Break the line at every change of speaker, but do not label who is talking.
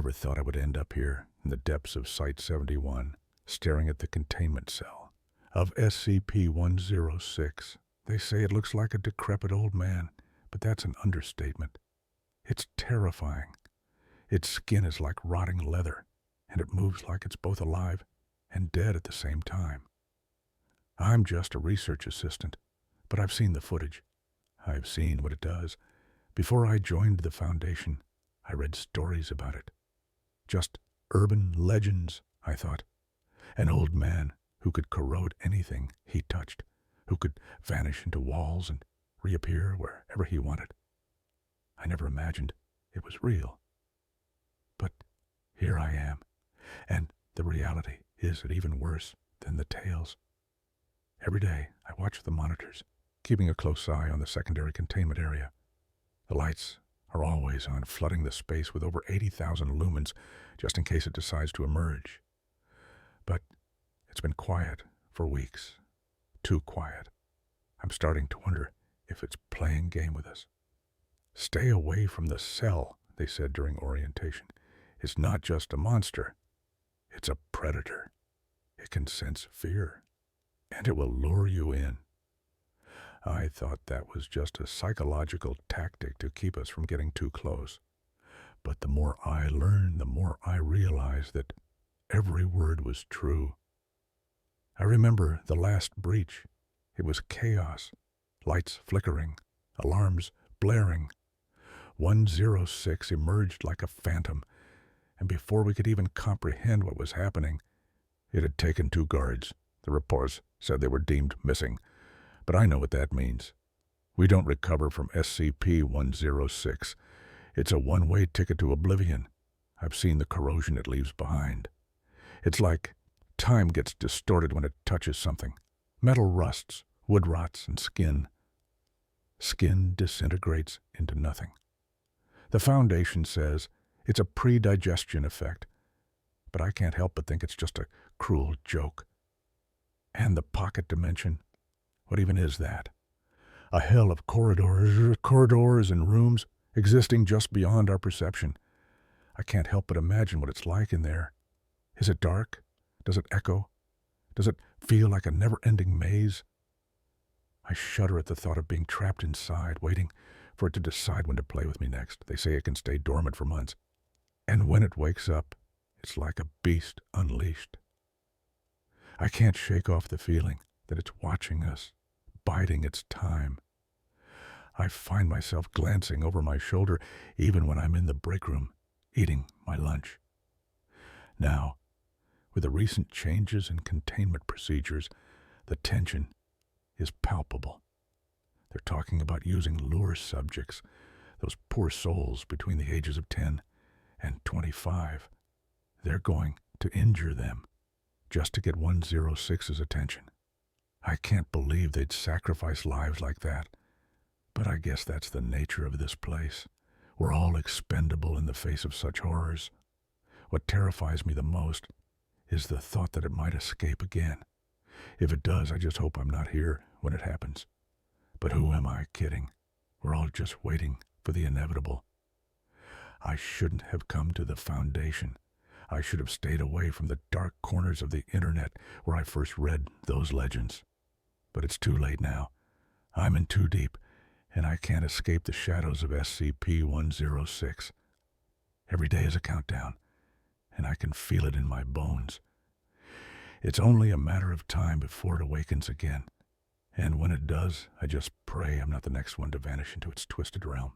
never thought I would end up here in the depths of Site-71, staring at the containment cell of SCP-106. They say it looks like a decrepit old man, but that's an understatement. It's terrifying. Its skin is like rotting leather, and it moves like it's both alive and dead at the same time. I'm just a research assistant, but I've seen the footage. I've seen what it does. Before I joined the Foundation, I read stories about it. Just urban legends, I thought. An old man who could corrode anything he touched, who could vanish into walls and reappear wherever he wanted. I never imagined it was real. But here I am, and the reality is even worse than the tales. Every day I watch the monitors, keeping a close eye on the secondary containment area. The lights are always on, flooding the space with over 80,000 lumens just in case it decides to emerge. But it's been quiet for weeks. Too quiet. I'm starting to wonder if it's playing game with us. Stay away from the cell, they said during orientation. It's not just a monster. It's a predator. It can sense fear, and it will lure you in. I thought that was just a psychological tactic to keep us from getting too close. But the more I learned, the more I realized that every word was true. I remember the last breach. It was chaos, lights flickering, alarms blaring. 106 emerged like a phantom, and before we could even comprehend what was happening, it had taken 2 guards. The reports said they were deemed missing, but I know what that means. We don't recover from SCP-106. It's a one-way ticket to oblivion. I've seen the corrosion it leaves behind. It's like time gets distorted when it touches something. Metal rusts, wood rots, and skin. Skin disintegrates into nothing. The Foundation says it's a pre-digestion effect, but I can't help but think it's just a cruel joke. And the pocket dimension, what even is that? A hell of corridors and rooms existing just beyond our perception. I can't help but imagine what it's like in there. Is it dark? Does it echo? Does it feel like a never-ending maze? I shudder at the thought of being trapped inside, waiting for it to decide when to play with me next. They say it can stay dormant for months. And when it wakes up, it's like a beast unleashed. I can't shake off the feeling that it's watching us, biding its time. I find myself glancing over my shoulder even when I'm in the break room, eating my lunch. Now, with the recent changes in containment procedures, the tension is palpable. They're talking about using lure subjects, those poor souls between the ages of 10 and 25. They're going to injure them just to get 106's attention. I can't believe they'd sacrifice lives like that, but I guess that's the nature of this place. We're all expendable in the face of such horrors. What terrifies me the most is the thought that it might escape again. If it does, I just hope I'm not here when it happens. But who am I kidding? We're all just waiting for the inevitable. I shouldn't have come to the Foundation. I should have stayed away from the dark corners of the internet where I first read those legends. But it's too late now. I'm in too deep, and I can't escape the shadows of SCP-106. Every day is a countdown, and I can feel it in my bones. It's only a matter of time before it awakens again. And when it does, I just pray I'm not the next one to vanish into its twisted realm.